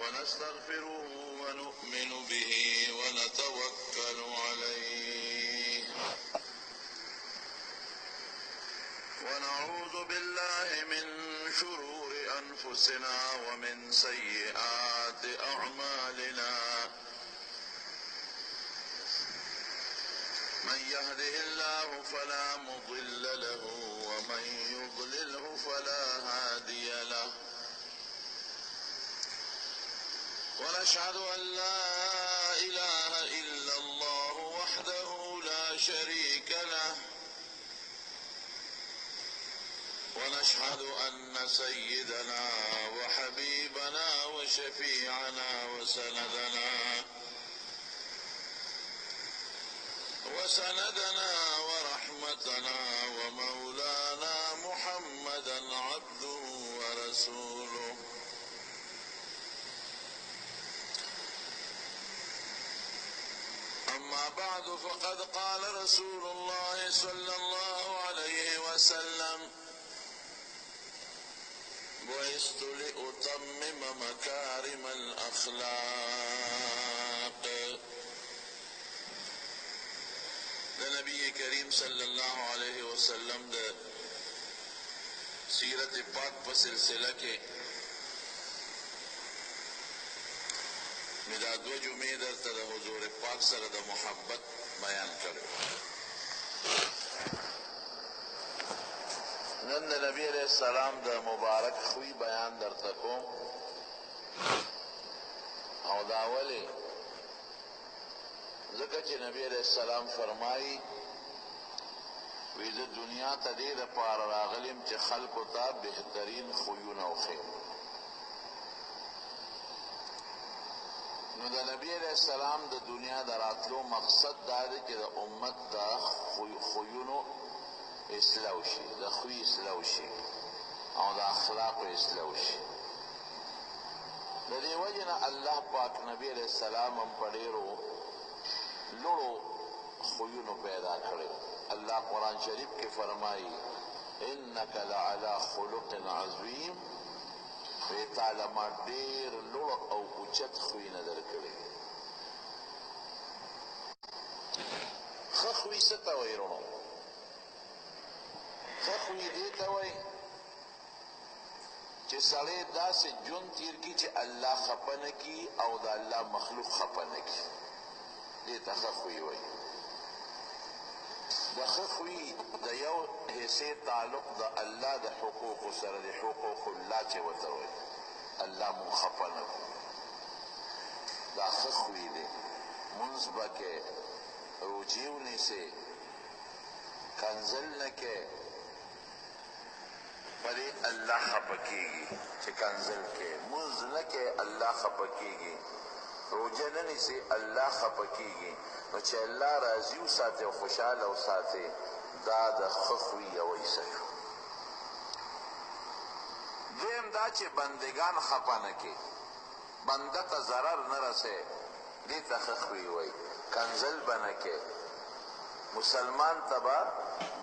ونستغفره ونؤمن به ونتوكل عليه ونعوذ بالله من شرور أنفسنا ومن سيئات أعمالنا من يهده الله فلا مضل له ومن يضلله فلا هادي له ونشهد أن لا إله إلا الله وحده لا شريك له ونشهد أن سيدنا وحبيبنا وشفيعنا وسندنا ورحمتنا ومولانا محمدا عبده ورسوله أما بعد فقد قال رسول الله صلى الله عليه وسلم بعثت لأتمم مكارم الأخلاق نبی کریم صلی اللہ علیہ وسلم دا سیرت پاک پر سلسلہ کے مدا دو جمعے درتا دا حضور پاک سر دا محبت بیان کرو نن نبی علیہ السلام دا مبارک خوی بیان درتا کو او داولی ذکر چی نبی علیہ السلام فرمائی وید دنیا تا دید پار راغلیم چی خلقو تا بہترین خویون او خیم نو دا نبی علیہ السلام دا دنیا دا راتلو مقصد داده که دا امت دا خویونو اسلوشی دا خوی اسلوشی او دا اخلاق اسلوشی دا دی وجنا اللہ پاک نبی علیہ السلام ہم پڑیرو لڑو خویونو پیدا کرے اللہ قرآن شریف کے فرمائی انکا لعلا خلق عظیم ویتالما دیر لڑو او اچت خوی ندر کرے خخوی ستاوی رونو خخوی دیتاوی چه سڑے دا سے جن تیر کی چه اللہ خپنکی او دا اللہ مخلوق خپنکی دیتا خخوی وی دا خخوی دا یو حصے تعلق دا اللہ دا حقوق سر دا حقوق اللہ چه وطوی اللہ منخپنکو دا خخوی دے منزبہ کے روجیونی سے کنزل نکے بلے اللہ خپکیگی چه کنزل کے منز نکے اللہ خپکیگی روجننی سے اللہ خپکیگی نو چه اللہ راضیو ساتے و خوشحال و ساتے دا دا خخوی یوی سکو دویم دا چه بندگان خپا نکے بندتا ضرر نرسے دیتا خخوی وی کنزل بنکے مسلمان تبا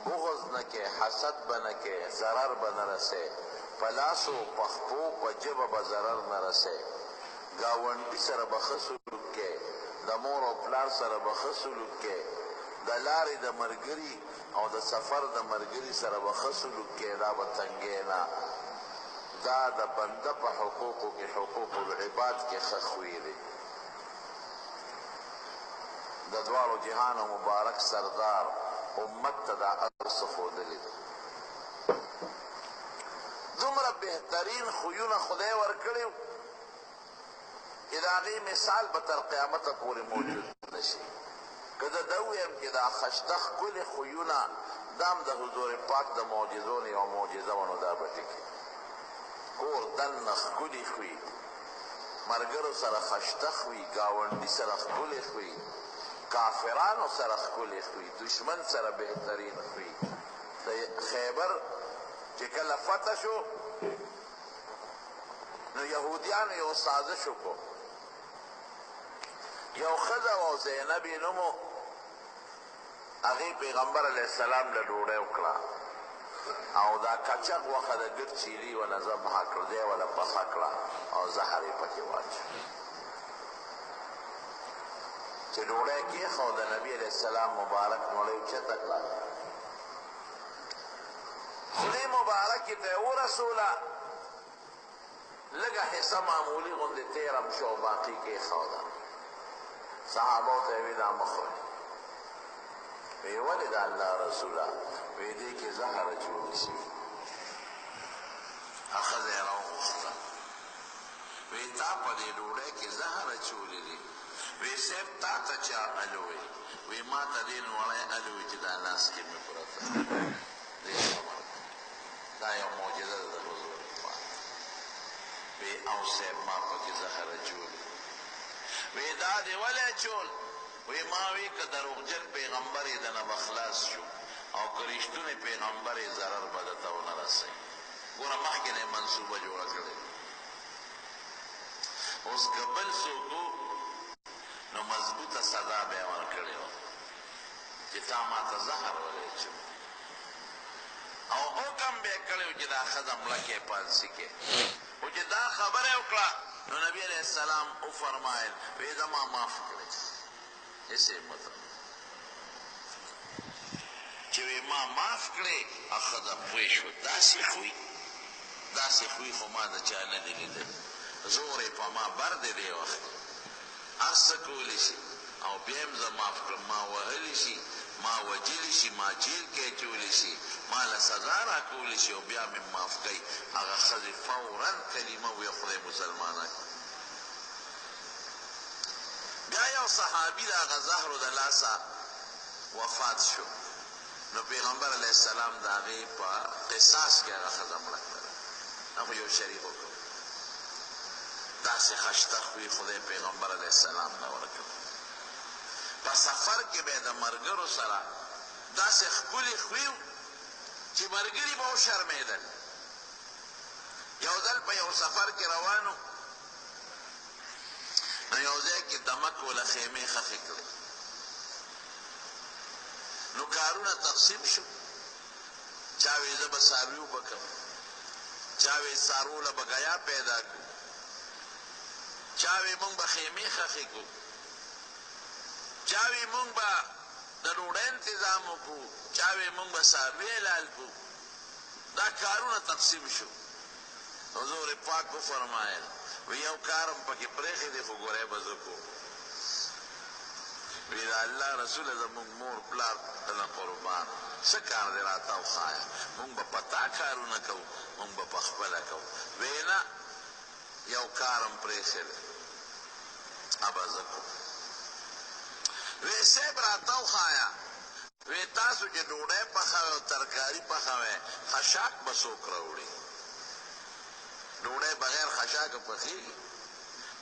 بغض نکے حسد بنکے ضرر بنرسے پلاسو پخپو پجب بضرر نرسے گاونڈی سر بخسلوک کے دا مور و پلار سر بخسلوک کے دا لاری دا مرگری او دا سفر دا مرگری سر بخسلوک کے دا بتنگینا دا دا بندہ پا حقوقو کے حقوق العباد کے خخوی دے دا دوارو جہان و مبارک سردار امت دا ارسخو دلی دمرا بہترین خویون خدای ورکڑیو اداغی مثال بتر قیامت پوری موجود نشی کدا دویم که دا خشتخ کل خویونا دام دا حضور پاک دا معجزونی و معجزونو دا بٹکی کور دنخ کلی خوی مرگرو سر خشتخ وی گاونڈی سر کلی خوی کافرانو سر کلی خوی دشمن سر بہترین خوی خیبر چکل فتح شو نو یهودیان یو سازشو کو یو خزا و زینبی نمو اغی پیغمبر علیہ السلام لڈوڑے اکڑا او دا کچک وخه د ګډ چیلي ولا ذبح کړ دی ولا پخه کړه او زهر یې پکې واچو چې ډوډۍ کېښوده نبي علیه السلام مبارک موړی اوچته کړه خولې مبارکې ته یې ورسوله لږه حصه معمولي غوندې تېره شو او باقي کېښوده صحابو ته یې ویې دا مه خورئ وی ولې د الله رسوله وی دې کې زهر اچولی شوي ښځه یې راوغوښته وی تا په دې ډوډۍ کې زهر اچولی دي وی صاحب تا ته چا الوی وی ما ته دې نوړی الوی چې دا لاس کې مې پرته دا یو معجزه ده د حضور پاک وی او صاحب ما پکې زهر اچولی وی دا دې ولې اچول وی ما وی که دروغجن پیغمبر یې دنه به خلاص شو او که رښتونی پیغمبر یې ضرر به درته ونه رسوي ګوره مخکې نه یې منصوبه جوړه کړې اوس که بل څوک نو مضبوطه سزا به یې ورکړې وه چې تا ما ته زهر ولې اچوي او حکم به یې کړی و چې دا ښځه مړه کې پانسي کې خو چې دا خبره یې وکړه نو نبي علیه السلام وفرمایل وی زما معاف کړئ ایسے مطلب چې وی ما معاف کړې ښځه پوه شو داسې خوی خو ما د چا نه دی لیدلی زور یې په ما بر دی دی وخت هر څه کولی شي او بیا یې زه معاف کړم ما وهلی شي ما وجلی شي ما جیل کې اچولی شي ما له سزا راکولی شي او بیا مې معاف کوي هغه ښځې فورا کلمه ویې خدای مسلمانه بیا یو صحابي د هغه زهرو د لاسه وفات شو نو پیغمبر علیه السلام د هغې په قصاص کې هغه ښځه مړه کړه هغه یو شریک وکړ داسې خشته خوی خدای پیغمبر علیه السلام نه ورکړ په سفر کې به د ملګرو سره داسې ښکلي خوی چې ملګري به وشرمېدل یو ځل په یو سفر کې روانو نو یو ځای کې دمک وله خیمې خښې کړې نو کارونه تقسیم شو چا وی زه به څاروي وبکم چا وی څارو له به ګیا پیدا کړو چا وی موږ به خیمې خښې کړو چا وی موږ به د ډوډۍ انتظام وکړو چا وی موږ به څاروي حلال کړو دا کارونه تقسیم شو حضور پاک وفرمایل وی یو کارم پکې پرېښی دی خو ګوری به زه کوم وی د الله رسوله زموږ مور پلار دله قربان څه کار دی راته وښایه موږ به په تا کارونه کوو موږ به په خپله کوو وی نه یو کارم پرېښی دی ابه زه کوم وی صاحب راته وښایه وی تاسو چې ډوډۍ پخوئ او ترکاري پخوئ خشاک به څوک راوړي ډوډۍ بغیر خشاکه پخېږي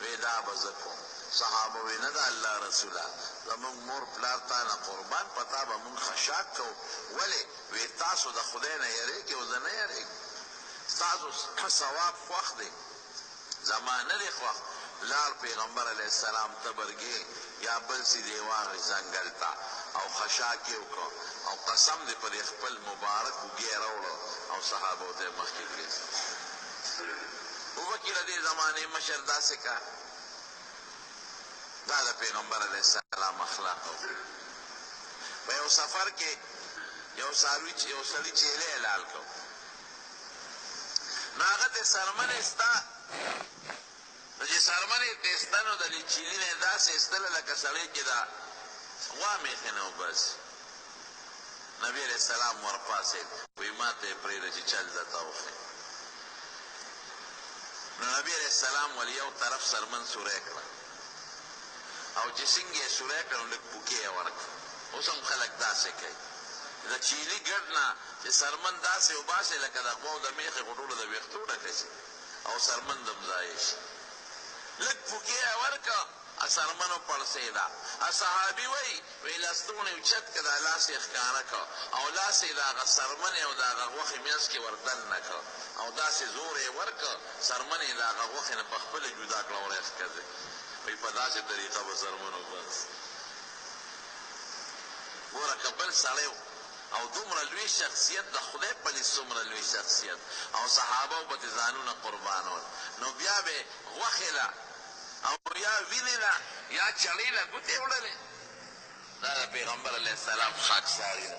وی دا به زه کوم صحابه وی نه د الله رسوله زموږ مور پلار تا نه قربان په تا به موږ خشاک کوو ولې وی تاسو د خدای نه یریږئ او زه نه یریږم ستاسو ثواب خوښ دی زما نه دی خوښ لاړ پیغمبر علیه السلام تبرګې یا بل څه دی واغې ځنګل ته او خشاک یې وکړو او قسم دی په دې خپل مبارک اوږې راوړو او صحابو ته یې مخکې کړي ابوبکر دې زمانې مشر داسې کا دا د پیغمبر علیه السلام اخلاق په یو سفر کې یو سړي چیلې حلال کړو نو هغه ته څرمنې ستا نو چې څرمنې ته ستا نو د دې چیلي نه یې داسې ایستله لکه سړی چې دا غوا میخې نه وباسي نبي علیه السلام ورپاڅېد وایي ما ته یې پرېږده چې چل درته وښیم نو نبی علیہ السلام ولی یو طرف سرمن سوری کړه او چې څنګه یې سوری کړه نو لږ پوکې یې ورکړه اوس هم خلک داسې کوي د چیلي ګډ نه چې سرمن داسې وباسي لکه د غواو د میخې خو ټوله د ویښتو ډکه شي او سرمن د هم ځای شي لږ پوکې یې ورکړه سرمنو پړسېده صحابي وایي وی لستوڼې اوچت که دا لاس یې ښکاره کړه او لاس یې د هغه سرمنې او د هغه غوښې منځ کې وردننه کړه او داسې زور یې ورکړه سرمنې یې د هغه غوښې نه په خپله جدا کړه ور یې ښکته وایي په داسې طریقه به سرمن وباسي ګوره که بل سړی و او دومره لوی شخصیت د خدای په لیست څومره لوی شخصیت او صحابه به ترې ځانونه قربانول نو بیا به غوښې له او یا وینې له یا چړې له ګوتې وړلې دا د پیغمبر علیه السلام خاکساري ده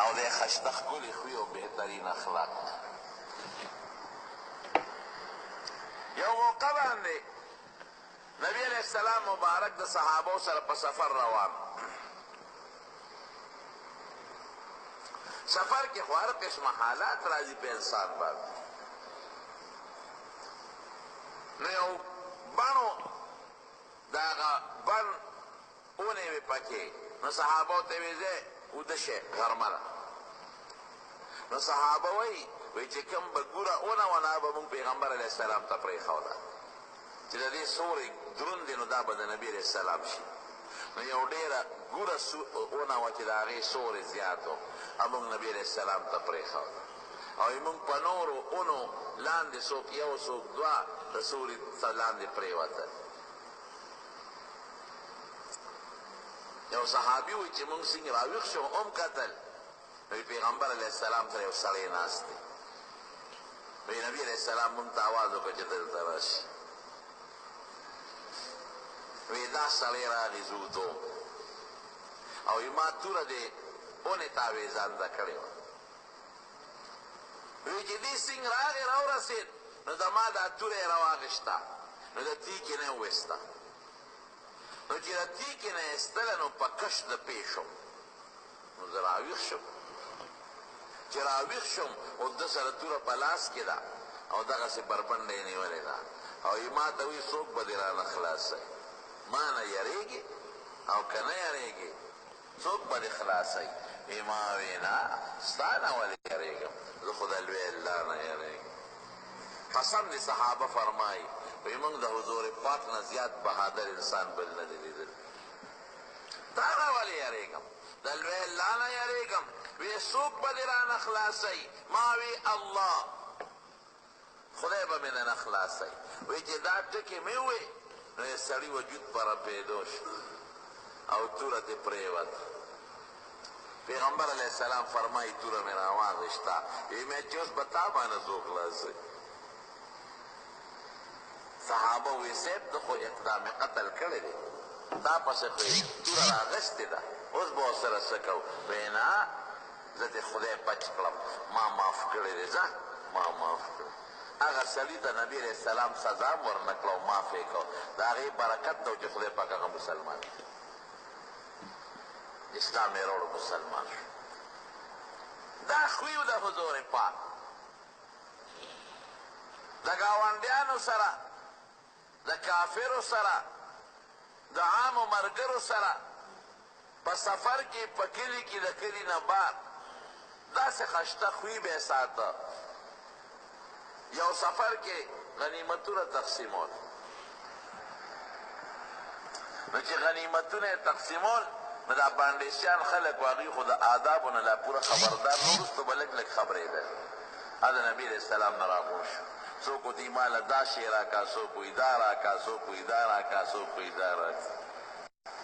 او د خشته ښکلي خوی او بهترین اخلاق یو موقع باندې نبی علیه السلام مبارک د صحابو سره په سفر روان سفر کې خو هر قسمه حالات راځي په انسان باندې نو یو بڼو د هغه بڼ اونې وې پکې نو صحابو ته وې ځې وده شئ غرمه ده نو صحابه وایي چې کوم به ګوره اونه ونه به مونږ پیغمبر علیه السلام ته پرېښوده چې د دې سورې دروند دی نو دا به د نبي علیه السلام شي نو یو ډېره ګوره اونه وه چې د هغې سورې زیات و مونږ نبي علیه السلام ته پرېښوده او مونږ په نورو اونو لاندې څوک یو څوک دوه د سورې لاندې پرېوتل یو صحابي وایي چې مونږ څنګه راویښ شو هم کتل نو پیغمبر علیه السلام سره یو سړی ناست دی وایي نبي علیه السلام مونږ ته آواز وکړه چې دلته راشي وایي دا سړی راغی زوتو او ما توره د اونې تاویزانده کړې وه وایي چې دې څنګه راغی راورسېد نو د ما دا توره یې راواغېشته نو د تیکې نه یې وویسته نو چې د تیکې نه یې ایستله نو په کش د پې شم نو زه راویښ شم چې راویښ شم او ده سره توره په لاس کې ده او دغسې بربنډه یې نیولې ده او ما ته وایي څوک به دې رانه خلاصوي ما نه یریږي او که نه یریږي څوک به دې خلاصوي ما وی نه ستا نه ولې یریږم زه خو د لوی الله نه یریږم قسم دې صحابه فرمایي وی مونږ د حضور پاک نه زیات بهادر انسان بل نه دی لیدلی تا نه ولې یریږم د لوی الله نه یریږم وی څوک به دې رانه خلاصوي ما وی الله خدای به مې نه خلاصوي وی چې دا ټکې مې ووی نو یې سړي وجود په رپېدو شو او توره ترې پرېوته پیغمبر علیه السلام فرمایي توره مې راواغېشته وی مې چې اوس به تا باندې څوک خلاصوي صحابه وی صاحب ده خو اقدام قتل کړی دی تا پسې خو یې توره راغستې ده اوس به ورسره څه کوو وی نه زه دې خدای بچ کړم ما معاف کړی دی ځه ما معاف کړی هغه سړي ته نبي علیه السلام سزا هم ورنه کړه او معاف یې کړه د هغې برکت ده چې خدای پاک هغه مسلمان اسلام یې راوړو مسلمان شو دا خوی د حضور پاک د ګاونډیانو سره د کافرو سره د عامو ملګرو سره په سفر کې په کلي کې د کلي نه بار داسې خشته خوی به یې ساته یو سفر کې غنیمتونه تقسیمول نو چې غنیمتونه یې تقسیمول نو دا بانډیسیان خلک و هغوی خو د آدابو نه لا پوره خبردار نو وروسته به لږ لږ خبرېدل د نبي علیه السلام نه راغونډ شو څوک ورته ماله دا شی راکړه څوک وایي دا راکړه څوک وایي دا راکړه څوک وایي دا راکړه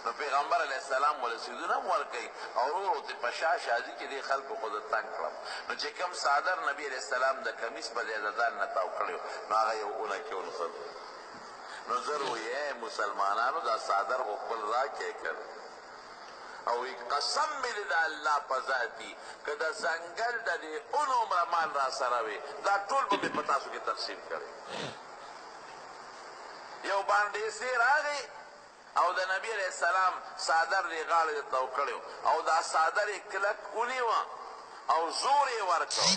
نو پیغمبر علیه السلام ولسیدونه هم ورکوي او ورو ورو ترې په شا شازي چې دې خلکو خو د تنګ کړم نو چې کوم څادر نبي علیه السلام د کمیس په ځای د ځان نه تاو کړی نو هغه یې اونه کې ونښل نو زر وایي مسلمانانو دا څادر خو خپل راکې کړ او قسم مې د الله په ذات دي که د ځنګل د دې اونو عمره مال را سره وي دا ټول به مې په تاسو کې تقسیم کړی یو بانډیسي راغی او د نبی علیه السلام څادر یې غاړې ته تاو کړی او دا څادر یې کلک ونیوه او زور یې ورکړ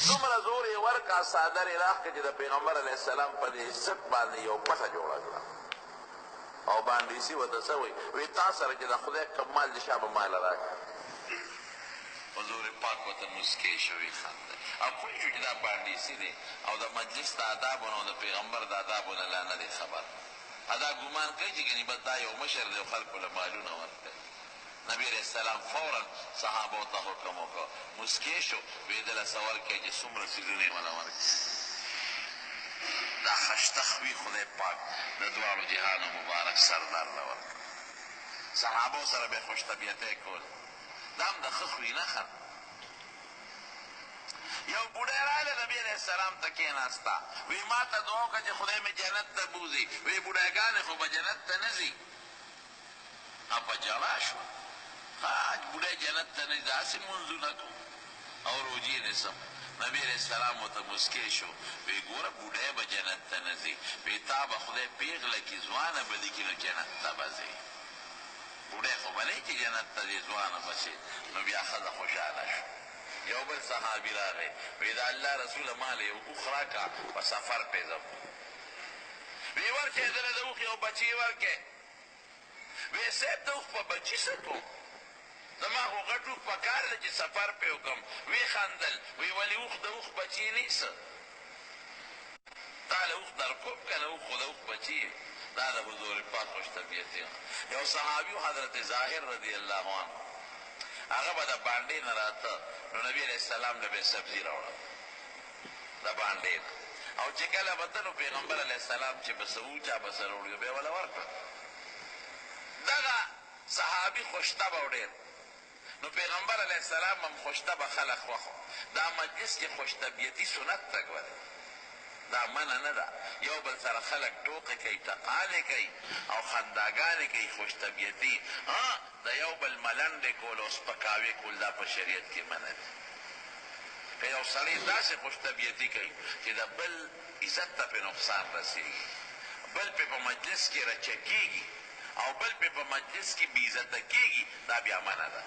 دومره زور یې ورکړه څادر یې راکړه چې د پیغمبر علیه السلام په دې سک باندې یو پټه جوړه کړه او بانډیسي ورته څه وایي وایي تا سره چې د خدای کوم مال دې شا به ماله راکړه حضور پاک ورته مسکۍ شو ویې خندل او پوه شو چې دا بانډیسي دی او د مجلس د آدابو نه او د پیغمبر د آدابو نه لا نه دی خبر دا ګمان کوي چې ګنې بس دا یو مشر دی او خلکو له مالونه ورکوي نبي علیه السلام فورا صحابو ته حکم وکړ مسکۍ شو ویې دله څه ورکوي چې څومره څیزونه یې وله ورکړي دا خشته خوي خدای پاک د دواړو جهانو مبارک سردار له ورکړه صحابو سره به یې خوش طبیعتۍ کول د دا هم د ښه خوی نښه یو بوډۍ راغله نبي علیه السلام ته کېناسته وی ما ته دعا وکړه چې خدای مې جنت ته بوځي وی بوډاګانې خو به جنت ته نه ځي په جلا شوه بوډۍ جنت ته نه ځي داسې لمونځونه کوو او روجې نیسم نبی علیه السلام ورته مسکی شو وی ګوره بوډۍ به جنت ته نه ځي وی تا به خدای پیغله کي ځوانه به لیکي نو جنت ته به ځې بوډۍ خو به نه چې جنت ته ځې ځوانه به شي نو بیا ښځه خوشحاله شو یو بل صحابي راغی وی د الله رسوله ما له یو اوښ راکړه په سفر پې ځم وی ورکې دله د اوښ یو بچي ورکې وی صاحب د اوښ په بچي څه کوم زما خو غټ اوښ پکار ده چې سفر پې وکړم وی خندل وی ولې اوښ د اوښ بچي نیسه تا له اوښ درکوب که نه اوښ خو د اوښ بچي یې دا د حضور پاک خوش طبیعتي یو صحابي حضرت ظاهر رضی الله عنه هغه به د بانډې نه راته نو نبي علیه السلام له به سبزي راوړه د بانډې نه او چې کله به ته نو پیغمبر علیه السلام چې به څه وچا به سره وړي بیا وله ورکړه دغه صحابي خوشطبه و ډېر نو پیغمبر علیه السلام هم خوشطبه خلق خوښو دا مجلس کې خوشطبیعتي سنت ته ګورئ دا منع نه ده یو بل سره خلک ټوقې کوي ټقالې کوي او خنداګانې کوي خوش طبیعتي د یو بل ملنډې کول او سپکاوې کول دا په شریعت کې منع دي که یو سړی داسې خوش طبیعتي کوي چې د بل عزت ته پې نقصان رسېږي بل پې په مجلس کې رچکېږي او بل پې په مجلس کې بې عزته کېږي دا بیا منع ده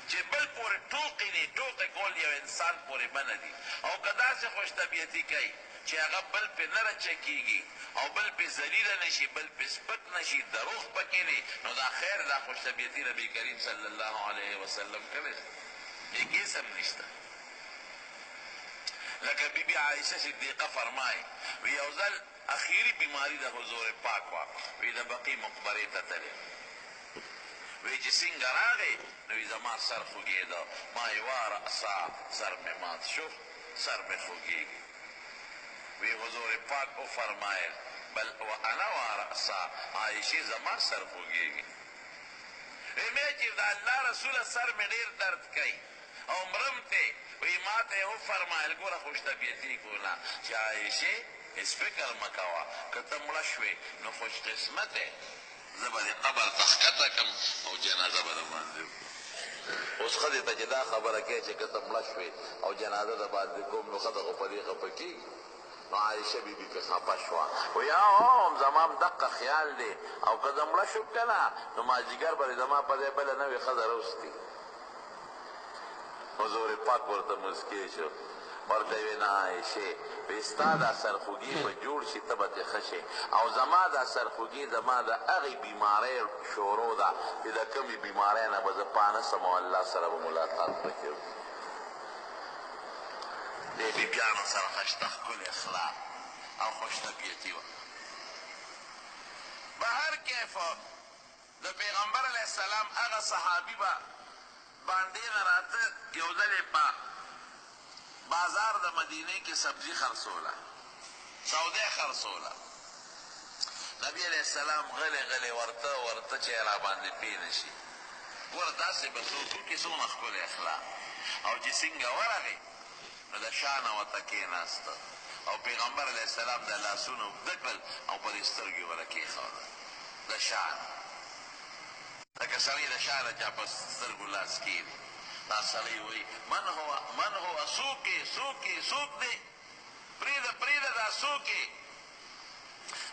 چې بل پورې ټوقې دي ټوقې کول یو انسان پورې منع دي او که داسې خوش طبیعتي کوي چې هغه بل پې نه رچکېږي او بل پې ذلیله نه شي بل پې سپک نه شي دروغ پکې دی نو دا خیر دا خوش طبیعتي نبي کریم صلی الله علیه وسلم کړی دی هیڅ هم نشته لکه بیبي عایشه صدیقه فرمایي وی یو ځل اخیري بیماري د حضور پاک وه وی د بقي مقبرې ته تلې وی چې څنګه راغی نو وی زما سر خوږېده ما یې رأسا سر مې مات شو سر مې خوږېږي وی حضور پاک وفرمایل بل وانا ورأسا عایشې زما سر خوږېږي مې چې د الله رسوله سر مې ډېر درد کوي او مرم ته وی ما ته یې وفرمایل ګوره خوش طبیعتي کوله چې عایشې هېڅ فکر مه کوه که ته مړه شوې نو خوش قسمته زه به دې قبر ته ښکته کړم او جنازه به درباندې اوس ښځې ته چې دا خبره کوې چې که ته مړه شوې او جنازه درباندې کوم نو ښځه خو په دې خفه کېږي نو عایشه بیبي پې خفه شوه وایي هم زما هم دقه خیال دی او که زه مړه شوم که نه نو مازدیګر به زما په ځای بله نوې ښځه راوستي حضور پاک ورته مسکی شو ورته وی نه عایشې وی ستا دا سرخوږي به جوړ شي ته به ترې ښه شې او زما دا سرخوږي زما د هغې بیمارۍ شروع ده چې د کومې بیمارۍ نه به زه پانه سم او الله سره به ملاقات وکړم دې بیبیانو سره ښه ښکلې اخلاق او خوش طبیعتي وه به هر کیف د پیغمبر علیه السلام هغه صحابي به باندې نه راته یو ځل یې په بازار د مدینې کې سبزي خرڅوله سوده خرڅوله نبی علیه السلام غلی غلی ورته چې را باندې پې نه شي ګوره داسې به څوک وکړي څومره ښکلی اخلاق او چې څنګه ورغی نو د شا نه ورته کېناسته او پیغمبر علیه السلام د لاسونه اوږده کړل او په دې سترګې ورله کېښوده د شا نه لکه سړی د شا نه چا په سترګو لاس کېږدي دا سړی وایي من هو څوک دی پرېږده دا څوک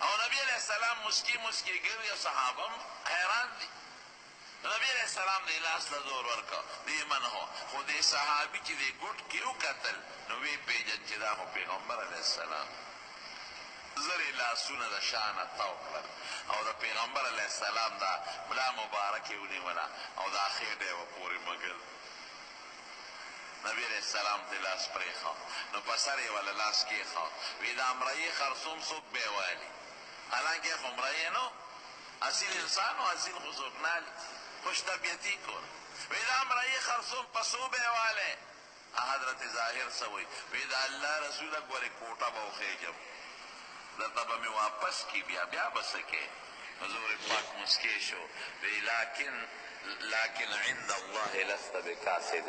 او نبی علیه السلام مسکی ګرځي او صحابه هم حیران دي نبی علیه السلام دې لاس له زور ورکړه دې من هو خو دې صحابي چې دې ګوټ کې وکتل نو ویې پېژن چې دا خو پیغمبر علیه السلام زرې لاسونه د شا نه تاو کړل او د پیغمبر علیه السلام دا ملا مبارکې ونیوله او دا خېټه یې وه پورې مږل نبی علیه السلام ته لاس پرېښه نو په سر یې وله لاس کېښه وی دا مریی خرصوم څوک بې ویلي حالانکې خو مریی نو اصیل انسان و اصیل خو څوک نالي خوش طبیعتي کور وی دا مریی خرصوم په څو بې والی حضرت ظاهر څه وایي وی د الله رسوله ګورې کوټه به وخېږم درته به مې واپس کي بیا به څه کې حضور پاک مسکی شو وی لكن عند الله لست بکاسد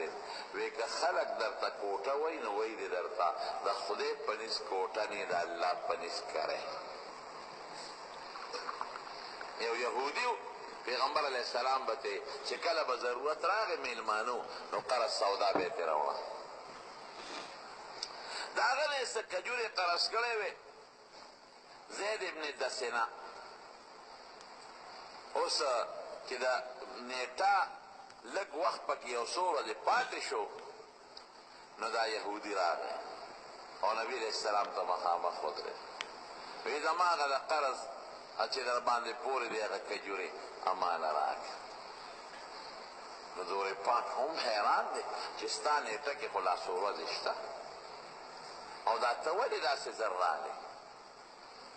وی که خلق در تا کوٹا وی نو وی دی در تا دا خدای پنیس کوٹا نی دا اللہ پنیس کرے یو یهودیو پیغمبر علیہ السلام بتے چکل با ضرورت راغ میلمانو نو قرص سودا بیتے روڑا داغن ایسا کجوری قرص کرے وی زید ابن دسنا اوس که دا نیٹا لگ وقت پکی یو سور دی پاتی شو نو دا یهودی راغے او نبی علیہ السلام تا مخامخ خود رے وی دماغ دا قرص اچھے در باندے پوری دے اگر کجوری امان راک نو دور پاک هم حیران دے چستا نیٹا کی خلاص و رزشتا او دا تولی دا سے ذرانے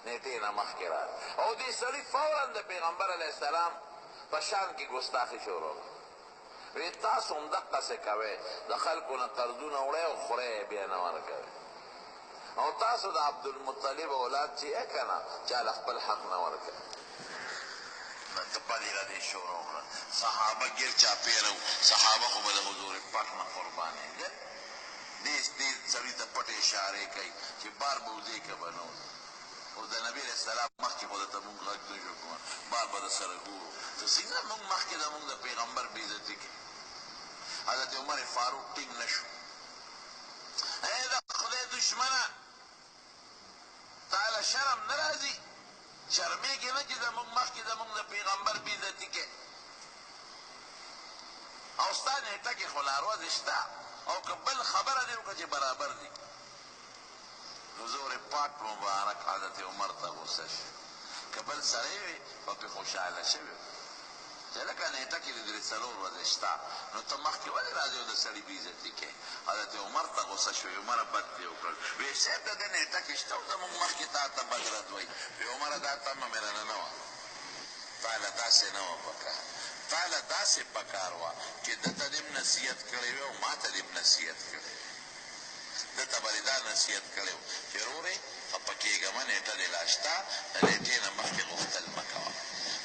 نیٹی نمخ کرار او دی سری فوراً دا پیغمبر علیہ السلام پشان کی گستاخی شروع وی تاسو هم دقا سے کوئے دا خلقونا قردون اوڑے و خورے بیانوار کوئے او تاسو دا عبدالمطلب اولاد چی اکنا چال اخبر حق نور کوئے تپالی را دی شروع صحابہ گر چاپی رو صحابہ خوب دا حضور پاک نا قربانے گر دیس سوی تا پٹ اشارے کئی چی بار بوزے کا بنو اور دا نبی علیہ السلام مخی خود تا مونگ غد نشو کون بار با دا سرگورو تو سنگا مونگ مخی دا مونگ دا پیغمبر بیزتی کی حضرت عمر فاروق ٹنگ نشو اے دا خدای دشمنا تعالی شرم نرازی شرمی کی نچی دا مونگ مخی دا مونگ دا پیغمبر بیزتی کی اوستا نیتا کی خلاروز اشتا او کبل خبر دیو کچی برابر دی حضور پاک مبارک حضرت عمر تا غصہ شو کبل سریوی و پی خوشحال شوی چلکا نیتا کی دی سلور وزشتا نو تا مخ کی ولی رازیو دا سری بیزتی که حضرت عمر تا غصہ شوی عمر بد دیو کرد وی سیب دا نیتا کشتاو دا مخ کی تا تا بد ردوی وی عمر دا تا میرا ننوا تالا دا سے نوا پکا تالا دا سے پکاروا کہ دتا دیم نصیحت کریوی و ما تا دیم نصیحت کریوی دتا بری دا نصیحت کریو کہ رو رے اپکی گا من ایتا دلاشتا لیٹینا مخی غفتل مکوا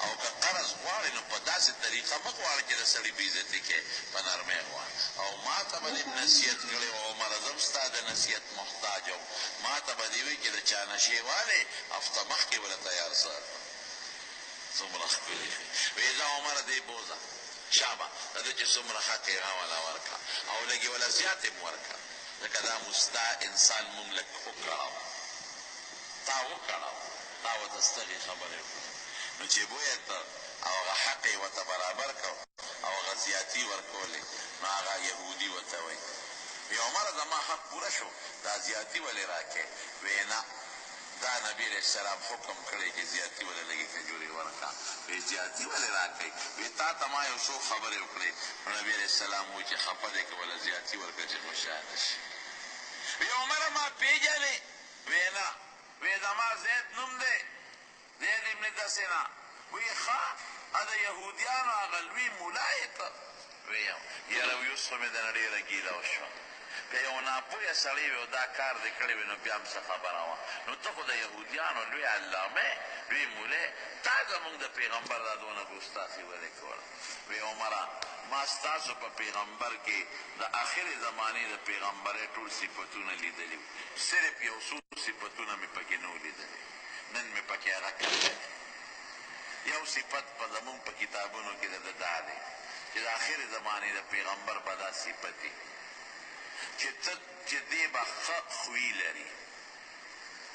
او که قرض غواری نو پا دا سی طریقہ مغوار که دا سڑی بیزتی که پا نرمه غوار او ما تا با دیم نصیحت کریو او مرزمستا دا نصیحت محتاجو ما تا با دیوی که دا چانشی والے افتا مخی ولا تیار سر سمرخ کلی ویزا عمر دی بوزا شابا دا چه سمرخ حقی غاولا ورکا او لگی ولا زیادم ورکا لکه دا مستا انسان مونږ لک وکړاو تا وکړاو تا وتستغي خبرې نو چې بویه ته او هغه حق یې ورته برابر کړ او هغه زیاتي ورکولې نو هغه یهودي ورته وایي وی عمره زما حق پوره شو دا زیاتي ولې راکې وی نه دا نبی علیہ السلام حکم کړی چې زیاتی ولې لګي کجوري ورکا وی زیاتی ولې راکې وی تا تما یو څو خبرې وکړې نبی علیہ السلام وی چې خپه دې کې ولې زیاتی ورکا چې خوشاله شي وی عمر ما پیژنې وی نه وی زما زید نوم دی زید ابن دسنا وی ښا دا یهودیانو هغه لوی ملایت وی یاره یوسف مې د ډېره ګیله وشوه که یو ناپوهه سړی وي او دا کار دې کړی وي نو بیا هم څه خبره وه نو ته خو د یهودیانو لوی علامه لوی مولی تا زمونږ د پیغمبر دا دونه ګستاخي ولې کوله وی عمره ما ستاسو په پیغمبر کې د آخرې زمانې د پیغمبرۍ ټول صفتونه لیدلي صرف یو څو صفتونه مې پکې نه لیدلي نن مې پکې هغه کړی یو صفت په زمونږ په کتابونو کې د دا دی چې د آخرې زمانې د پیغمبر به دا صفت دی چې دی به ښه خوی لري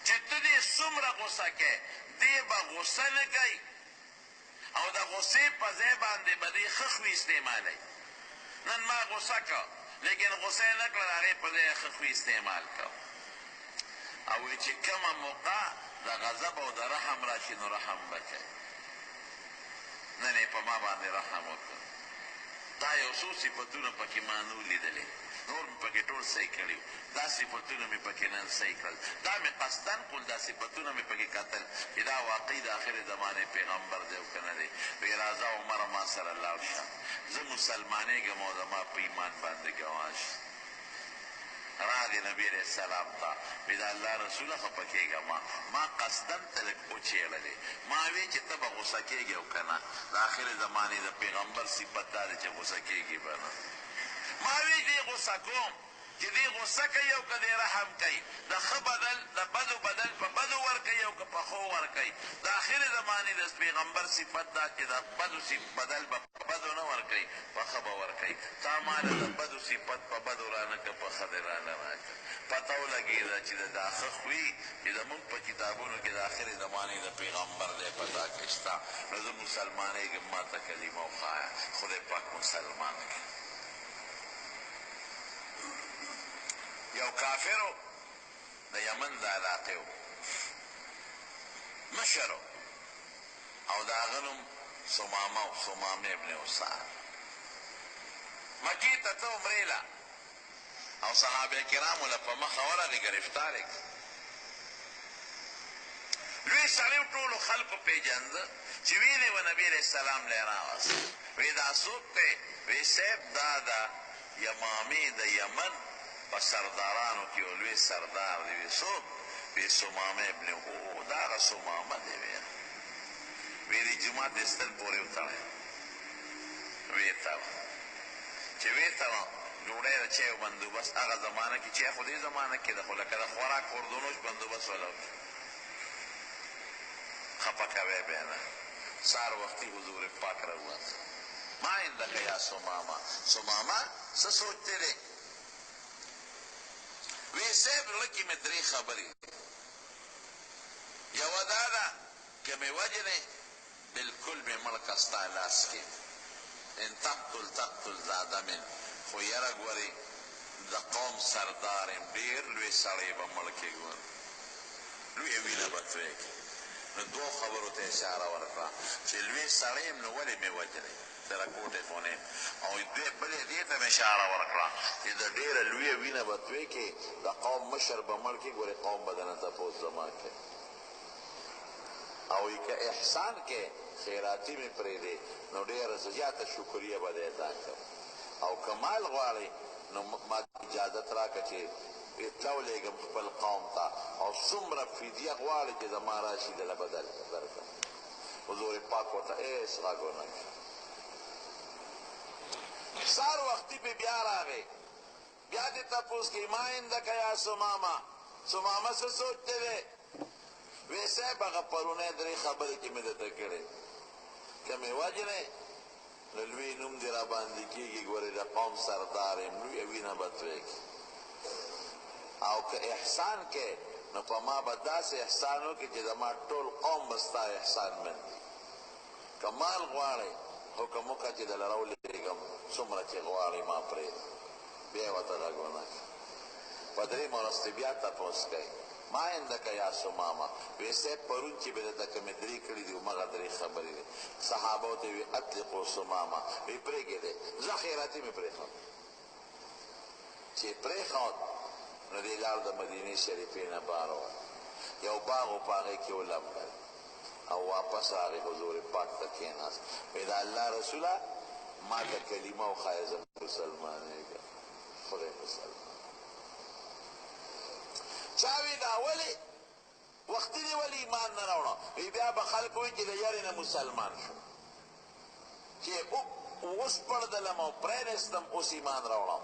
چې ته دې څومره غوسه کې دی به غوسه نه کوي او د غوسې په ځای باندې به دی ښه خوی استعمالوي نن ما غوسه کړه لیکن غوسه یې نه کړه د هغې په ځای یې ښه خوی استعمال کړه او وایي چې کومه موقع د غضب او د رحم راشي نو رحم به کوي نن یې په ما باندې رحم وکړه دا یو څو صفتونه پکې ما نه لیدلې نور مې پکې ټول صحیح کړي دا صفتونه مې پکې نن صحیح کړل دا مې قصدن کول دا صفتونه مې پکې کتل چې دا واقعي د آخرې زمانې پیغمبر دی او که نه دی وی راځه عمره ما سره لاړ شه زه مسلمانېږم او زما په ایمان باندې ګواه شه راغی نبی علیہ السلام ته وی د الله رسوله خفه کېږه ما قصدن ته لږ وچېړلې ما وی چې ته به غوسه کېږې او که نه د آخر زمانې د پیغمبر صفت دا دی چې غوسه کېږي به نه ما وی دې غوسه کوم چې دې غوسه کوي او که دې رحم کوي د ښه بدل د بدو بدل په بدو ورکوي او که په ښو ورکوي د آخر زمانې د پیغمبر صفت دا چې د بدو بدل به په بدو نه ورکوي په ښه به ورکوي تا ماله د بدو صفت په بدو رانه که په ښه دې رانه راکړه پته ولګېده چې د دا ښه خوي چې زمونږ په کتابونو کې د آخر زمانې د پیغمبر دی پتا کې شته نو زه مسلمانېږم ما ته کلمه وښایه خدای پاک مسلمان کړي یو کافرو د یمن د علاقې و مشر او د هغه نوم سمامه و سمامه ابن اسعد مکې ته ته عمرې له او صحابه کرامو له په مخه ورغې ګرفتار یې لوی سړی و ټولو خلکو پېژنده چې ویلې و نبي علیه السلام لی راوست وی دا څوک دی وی صاحب دا د یمامې د یمن په سردارانو کې یو لوی سردار دی وی څوک وی سمامه ابن هو دا هغه سمامه دی وی د جومات د ستن پورې وتړی ویې تړه چې ویې تړه ډوډۍ د چایو بندوبست هغه زمانه کې چای خو دې زمانه کې ده خو لکه د خوراک خوردونوش بندوبست ولا خفه کوی بیا نه سهار وختي حضور پاک راووت ما عندک یا سمامه سمامه څه سوچتے دی وی صاحب زړه کې مې درې خبرې یوه دا ده که مې وجنې بلکل مې مړ که ستا لاس کې ان تقتل تقتل ذا دمن خو یره ګورې د قوم سردار یم ډېر لوی سړی به مړ کې ګور لویه وینه به توی کړي نو دوو خبرو ته اشاره ورکړه چې لوی سړی یم نو ولې مې وجنې تراکوټې خونې او بلې دې ته مې اشاره ورکړه چې د ډېره لویه وینه به توی کړي د قوم مشر به مړ کړي ګورې قوم به دنه تپوس زما کوي او که احسان کې خیراتی مې پرېږدې نو ډېره زیاته شکریه به دې ادا کړم او که مال غواړې نو ما اجازت راکړه چې ته ولېږم خپل قوم ته او څومره فدیه غواړې چې زما راشي دله به درکړم حضور پاک ورته هېڅ غږ ونه کړ سهار وختي پې بیا راغی بیا دې تپوس کوي ما عندک یا سمامه سمامه څه سوچتے دی وی صاحب هغه پرونی درې خبرې چې مې درته کړې که مې وجنې نو لوی نوم دې راباندې کېږي ګورې د قوم سردار یم لویه وینه به توی کړي او که احسان کې نو په ما به داسې احسان وکړي چې زما ټول قوم به ستا احسانمند وي که مال غواړې حکم وکړه چې دله راولېږم څومره چې غواړې ما پرېږده بیا یې ورته غږ ونه کړه په درېیمه ورځ ترې بیا تپوس کوي ما عندک یا سمامه وی صاحب پرون چې به درته کومې درې کړي دي همغه درې خبرې دي صحابو ته وی اطلقو سمامه وی پرېږدې زه خیراتي مې پرېښود چې پرېښود نو دې لاړ د مدینې شریفې نه بار ووت یو باغ و په هغې کې ولمبل او واپس راغی حضور پاک ته کېناست وی د الله رسوله ما ته کلمه وښایه زه مسلمانېږم خدای مسلمان چا وی دا ولې وختي دې ولې ایمان نه راوړه وی بیا به خلک وایي چې د یارې نه مسلمان شو چې اوس پړدلم او پرېنستم اوس ایمان راوړم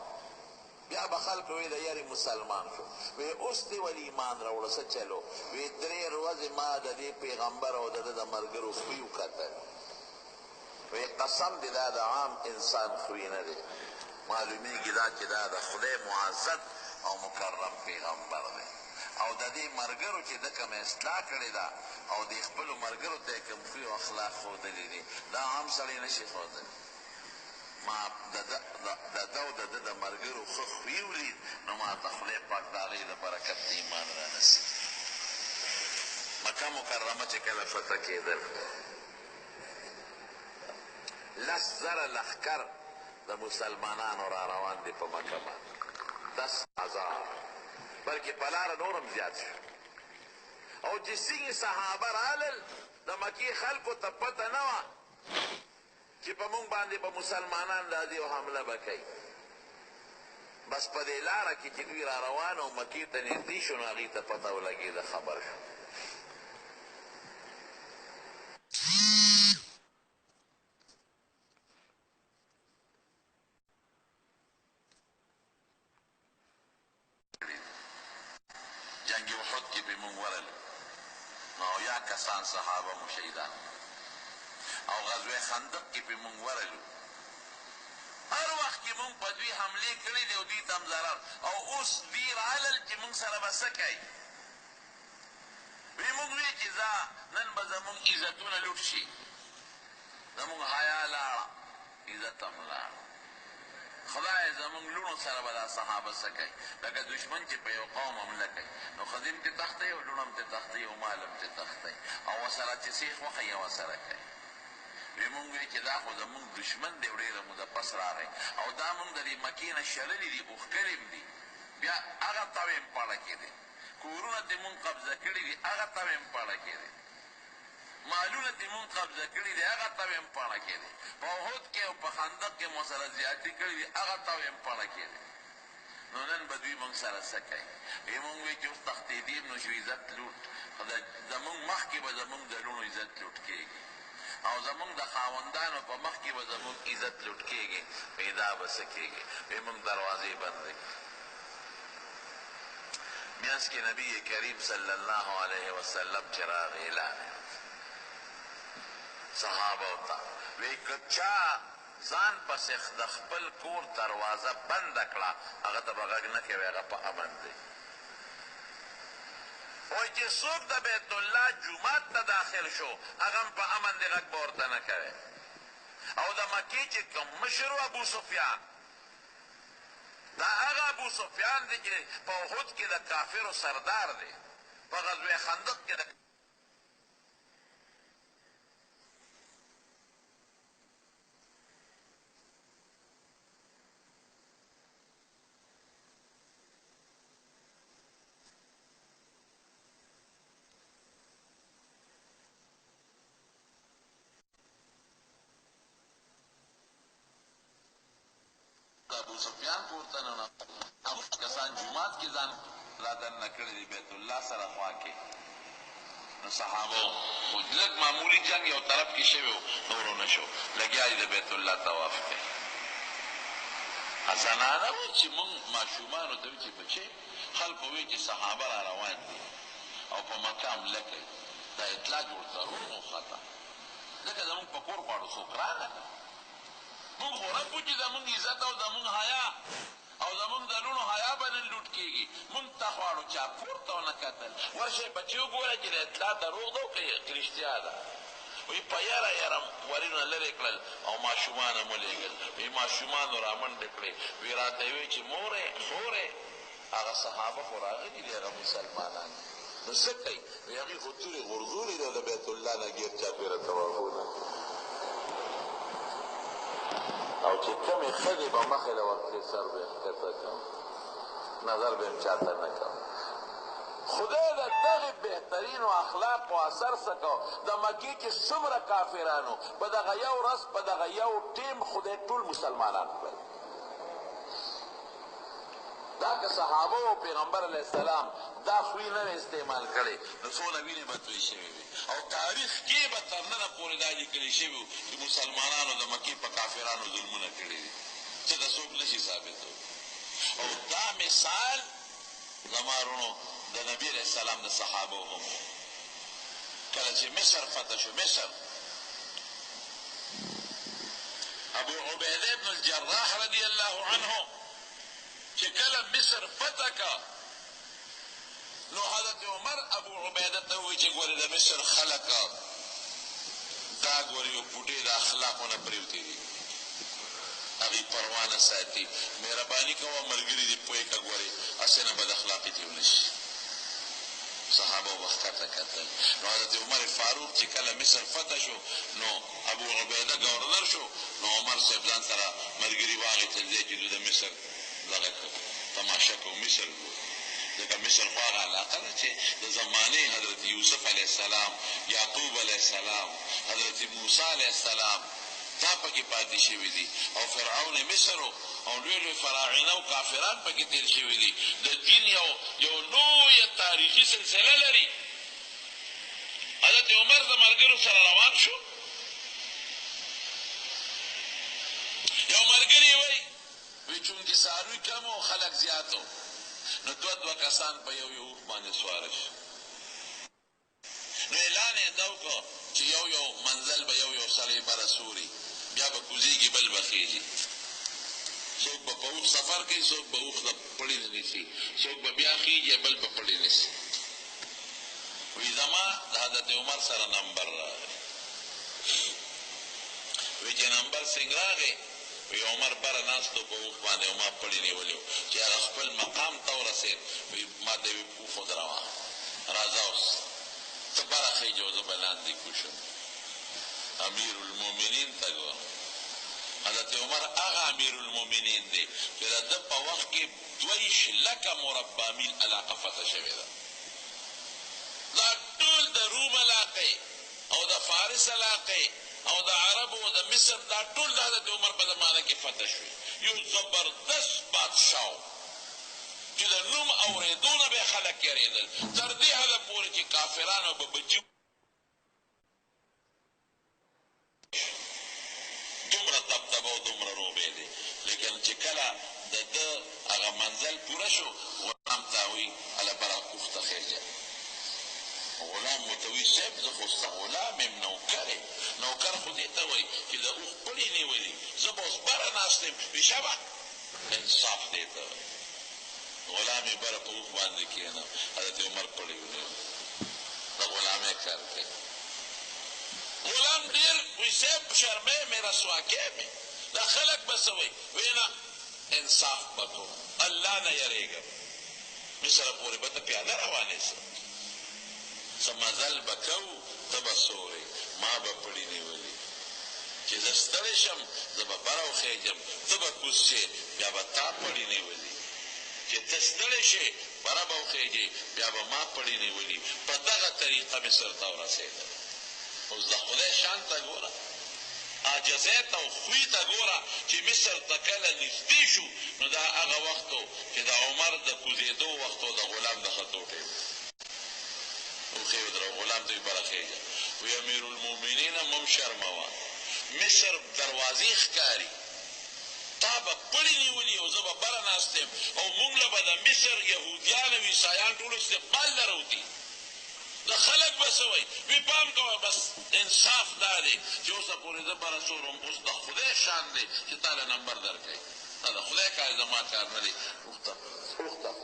بیا به خلک وایي د یارې مسلمان شو وی اوس دې ولې ایمان راوړه څه چلو وی درې ورځې ما د دې پیغمبر او د ده د ملګرو خوی وکتل وی قسم دې دا د عام انسان خوی نه دی معلومیږي دا چې دا د خدای معزز او مکرم پیغمبر دی او د دې ملګرو چې ده کومه اصلاح کړې ده او د خپلو ملګرو ته یې کوم ښې اخلاق ښودلي دي دا عام سړی نشي ښودلی ما د ده او د ده د ملګرو ښه خوی ولید نو ما ته خدای پاک د هغې د برکت د ایمان رانصیب مکه مکرمه چې کله فتح کېدل 10,000 لښکر د مسلمانانو را روان دي په مکه باندې 10,000 بلکې په لاره نور هم زیات شو او چې ځینې صحابه رالل د مکې خلکو ته پته نه وه چې په موږ باندې به مسلمانان راځي او حمله به کوي بس په دې لاره کې چې دوی را روان او مکې ته نږدې شو نو هغې ته پته ولګېده خبر شو جنگ احد کې به مونږ ورلو نو یا کسان صحابه مو شهیدان او غزوه خندق کې به مونږ ورلو هر وخت کې مونږ په دوی حملې کړي دي او دوی ته هم ضرر او اوس دوی رالل چې مونږ سره به څه کوي وی مونږ وی چې نن به زمونږ عزتونه لوټ شي زمونږ حیا لاړه عزت هم لاړه خدای زمونږ لوڼو سره به دا صحابه څه کوي لکه دشمن چې په یو قوم حمله کوي نو ښځې هم ترې تښتوي او لوڼه هم ترې تښتوي او مال هم ترې تښتوي او ورسره چې سیخ وښیي ورسره کوي وی مونږ وی چې دا خو زمونږ دشمن دی ډېره موده پس راغی او دا مونږ د دې مکې نه شللي دي اوښکلي هم دي بیا هغه تاوې هم پاړه کېدی کورونه دې مونږ قبضه کړي دي هغه تاوې هم پاړه کېدی مالونه دې مونږ قبضه کړي دي هغه تاوې هم پاړه کېدی په احد کې او په خندق کې مو سره زیاتې کړي دي هغه تاوې هم پاړه کېدی نو نن به دوی مونږ سره څه کوي وی مونږ وی چې اوس تښتېدي نو شو عزت لوټ زمونږ مخکې به زمونږ د لوڼو عزت لوټ کېږي او زمونږ د خاوندانو په مخ کې به زمونږ عزت لوټ کېږي پیدا به څه کېږي وی مونږ دروازې بندې میانس کې نبی کریم صلی الله علیه وسلم چې راغی اعلان صحابه ته وی که چا ځان پسې د خپل کور دروازه بنده کړه هغه ته به غږ نه کوي هغه په امن دی وای چې څوک د بیت الله جومات ته داخل شو هغه هم په امن دی غږ به ورته نه کوي او د مکې چې کوم مشر و ابو سفیان دا هغه ابو سفیان دی چې په احد کې د کافرو سردار دی په غزوه خندق کې ابو سفیان پورته نه کسان جومات کې ځان را دننه کړي دي بیت الله سره خوا کې نو صحابه خو لږ معمولي جنګ یو طرف کې شوی و نور ونه شو لګیا دي د بیت الله طواف کوي حسنانه وایي چې مونږ ماشومانو ته وایي چې بچې خلکو وایي چې صحابه را روان دي او په مکه حمله کوي دا اطلاع جوړ ضرور وخته ځکه زمونږ په کور غواړو څوک رانه مونږ خو رب چې زمونږ عزت او زمونږ حیا او زمونږ د لوڼو حیا به نن لوټ کېږي مونږ ته غواړو چا پورته ونه کتل ورشئ بچي وګوره چې د اطلاع دروغ ده او که رښتیا ده وی په یاره یاره ورونه لرې کړل او ماشومان هم ولېږل وی ماشومانو رامنډې کړې وی راته یې وی چې مورې خورې هغه صحابه خو راغلي دي هغه مسلمانان نو څه کوي وی هغې خو تورې غورځولې ده د بیت الله نه ګیر چاپېره طوافونه او چې کمې ښځې به مخې له ورتلې سر به یې ښکته کړم نظر به یې چاته نه کوم خدای د دغې بهترینو اخلاقو اثر څه کو د مکې چې څومره کافرانو په دغه یو ورځ په دغه یو ټیم خدای ټول مسلمانان کړل دا که صحابه او پیغمبر علیه السلام دا خوی نه استعمال کړی نو څونه وینې به توی شوې وي او تاریخ کې به تر ننه پورې دا لیکلی شوي وو چې مسلمانانو د مکې په کافرانو ظلمونه کړي دي چې د څوک نشي ثابتو او دا مثال زما وروڼو د نبي علیه السلام د صحابو هم کله چې مصر فتح شو مصر ابو عبیده بن الجراح رضی الله عنه چې کله مصر فتح کا نو حضرت عمر ابو عبیده ته وایي چې ګورې د مصر خلک دا ګورې یو بوټې د اخلاقونه پرېوتې دي هغې پروا نه ساتي مهرباني کوه ملګري دې پوهې که ګورې هسې نه بد اخلاقي دې ونه شي صحابه به ښکته کتل نو حضرت عمر فاروق چې کله مصر فتح شو نو ابو عبیده ګورنر شو نو عمر صاحب ځان سره ملګري واخېستل ځای چې دوی د مصر دغه تماشه کو مصر ځکه مصر خو هغه علاقه ده چې د زمانې حضرت یوسف علیه السلام یعقوب علیه السلام حضرت موسی علیه السلام دا پکې پاتې شوي دي او فرعون مصر او لوی لوی فراعنه او کافران پکې تیر شوي دي د دین یو لویه تاریخي سلسله لري حضرت عمر د ملګرو سره روان شو یو ملګري وی چونکې څاروي کم او خلک زیات و نو دوه کسان په یو اوښ باندې سواره شو نو اعلان یې دا وکړو چې یو منزل به یو سړی بره سوري بیا به کوزېږي بل به خېږي څوک به په اوښ سفر کوي څوک به اوښ د پړي نه نیسي څوک به بیا خېږي بل به پړي نیسي وی زما د حضرت عمر سره نمبر راغی وی چې نمبر څنګه راغی وی عمر بره ناست و په اوښ باندې او ما پړي نیولي و چې هغه خپل مقام ته ورسېد وی ما ته وی اوښ ودروه راځه اوس ته بره خېږه او زه به لاندې کوشم امیر المؤمنین ته ګوره حضرت عمر هغه امیر المؤمنین دی چې د ده په وخت کې 2,00,000 مربع میل علاقه فتح شوې ده دا ټول د روم علاقې او د فارس علاقې او د عربو او د مصر دا ټول د حضرت عمر په زمانه کې فتح شوي یو زبردست بادشاه چې د نوم اورېدو نه به خلک یېرېدل تر دې حده پورې چې کافرانو به بچي دومره دبدبه او دومره روبې دی لیکن چې کله د ده هغه منزل پوره شو غلام ته وایي هله بره اوښ ته خېږه غلام ورته وایي صاحب زه خو ستا غلام یم نوکر یم نوکر خو دې ته وایي چې د اوښ پړي نیولي زه به اوس بره ناست یم وایي شابه انصاف دې ته غلام یې بره په اوښ باندې کښېنه حضرت عمر پړي ونیو د غلامۍ کار کوي غلام ډېر وایي صاحب شرمې مې رسوا کې مې دا خلک به څه وایي وایي نه انصاف به کوم الله نه یېرېږم مصره پورې به ته پیاده روانې شه څه مزل به کوو ته به سورې ما به پړي نیولي چې زه ستړی شم زه به بره وخېږم ته به کوز شې بیا به تا پړي نیولي چې ته ستړی شې بره به وخېږې بیا به ما پړي نیولي په دغه طریقه مصر ته ورسېدم اوس د خدای شان ته ګوره عاجزۍ ته او خوی ته ګوره چې مصر ته کله نږدې شو نو دا هغه وخت و چې د عمر د کوزېدو وخت و د غلام د خطوټې وخې ودره غلام ته یې بره خېږه وی امیر المؤمنین مم شرموه مصر دروازې ښکاري تا به پړي نیولي او زه به بره ناست یم او موږ له به د مصر یهودیان او عیسایان ټول استقبال لرو د خلک به څه وایي وی پام کوه بس انصاف دا دی چې اوسه پورې زه بره سورم اوس د خدای شان دی چې تا له نمبر درکوي دا د خدای کار زما کار نه دی اوښ ته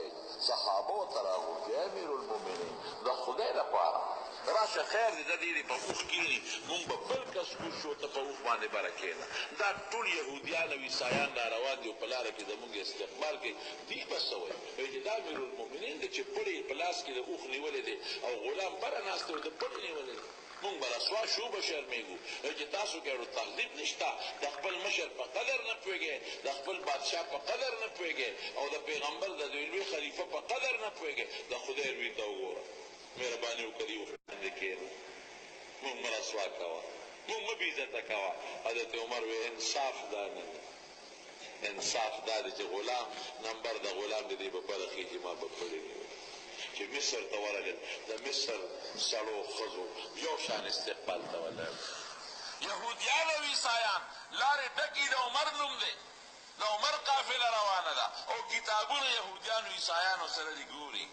صحابو ته راغورځي امیر المؤمنین د خدای لپاره راشه خیر دی د دې په اوښ کښېني مونږ به بل کس کوز شو ته په اوښ باندې بره کښېنه دا ټول یهودیان او عیسایان را روان دي او په لاره کې زمونږ استقبال کوي دوی به څه وایي وایي چې دا امیر المؤمنین دی چې پړی په لاس کې د اوښ نیولی دی او غلام بره ناست دی او د پړي نیولی دی مونږ به رسوا شو به شرمېږو چې تاسو کې اړو تهذیب نشته د خپل مشر په قدر نه پوهېږئ د خپل بادشاه په قدر نه پوهېږئ او د پیغمبر د دوی لوی خلیفه په قدر نه پوهېږئ د خدای روی ته وګوره مهرباني وکړي وړاندې کښېنه مونږ مه رسوا کوه مونږ مه بېعزته کوه حضرت عمر وی انصاف دا نه دی انصاف دا دی چې غلام نمبر د غلام د دې به بره خېږي ما به پړي نیولي چې مصر ته ورغلل د مصر سړو ښځو یو شان استقبال ته ولاړ یهودیان او عیسایان لارې ډکې د عمر نوم دی د عمر قافله روانه ده او کتابونه یهودیانو عیسایانو سره دي ګوري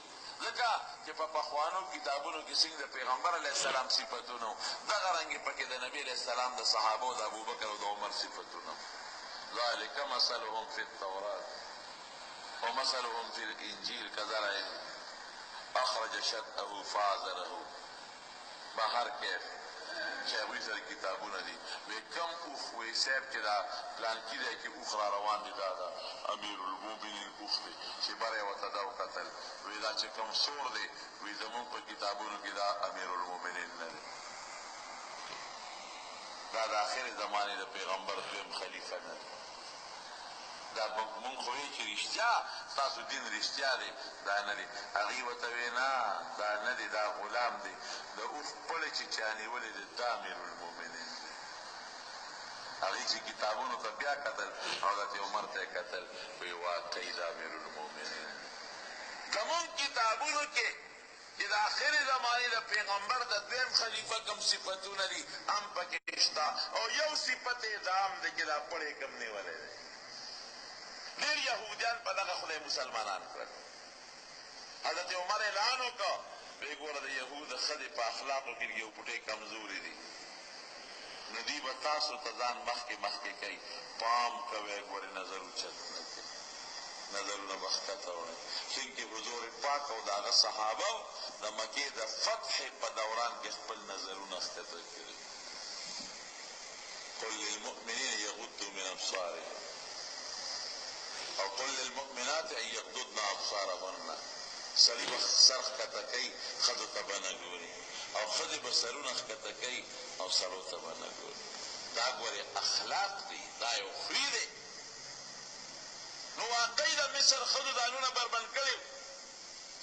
ځکه چې په پخوانو کتابونو کې څنګه د پیغمبر علیه السلام صفتونه دغه رنګې پکې د نبي علیه السلام د صحابو د ابوبکر او د عمر صفتونه ذلک مثلهم فی التورات ومثلهم فی الانجیل کزرع اخرج شطأه فآزره بهر کیف چې هغوی سره کتابونه دي وی کم اوښ وی صاحب چې دا پلانکي دی کې اوښ را روان دي دا د امیر المؤمنین اوښ دی چې بره یې ورته دا وکتل وی دا چې کوم سور دی وی زمونږ په کتابونو کې دا امیر المؤمنین نه دی دا د آخرې زمانې د پیغمبر دویم خلیفه نه دی دا مونږ خو وایي چې رښتیا ستاسو دین رښتیا دی دا نه دی هغې ورته وی نه دا نه دی دا غلام دی د اوښ پړی چې چا نیولی دی دا امیر المؤمنین دی هغې چې کتابونو ته بیا کتل حضرت عمر ته یې کتل وایي واقعي د امیرالمؤمنین که مونږ کتابونو کې چې د آخرې زمانې د پیغمبر د دویم خلیفه کوم صفتونه دي هم پکې شته او یو صفت یې دا هم دی چې دا پړی کم نیولی دی ډېر یهودیان په دغه خدای مسلمانان کړل حضرت عمر اعلان وکړ وایي ګوره د یهود ښځې په اخلاقو کې یو پټی کمزوري دي نو دوی به تاسو ته ځان مخکې مخکې کوي پام کوئ ګورې نظر اوچت نه کوي نظرونه به ښکته وړئ څنګه حضور پاک او د هغه صحابه د مکې د فتح په دوران کې خپل نظرونه ښکته کړي قل للمؤمنین یغضوا من ابصارهم او قل للمؤمنات ان یغضضن ابصارهن سړي به سر ښکته کوي ښځو ته به نه ګوري او ښځې به سرونه ښکته کوي او سړو ته به نه ګوري دا ګورې اخلاق دی دا یو خوی دی نو واقعي د مصر ښځو ځانونه بربند کړي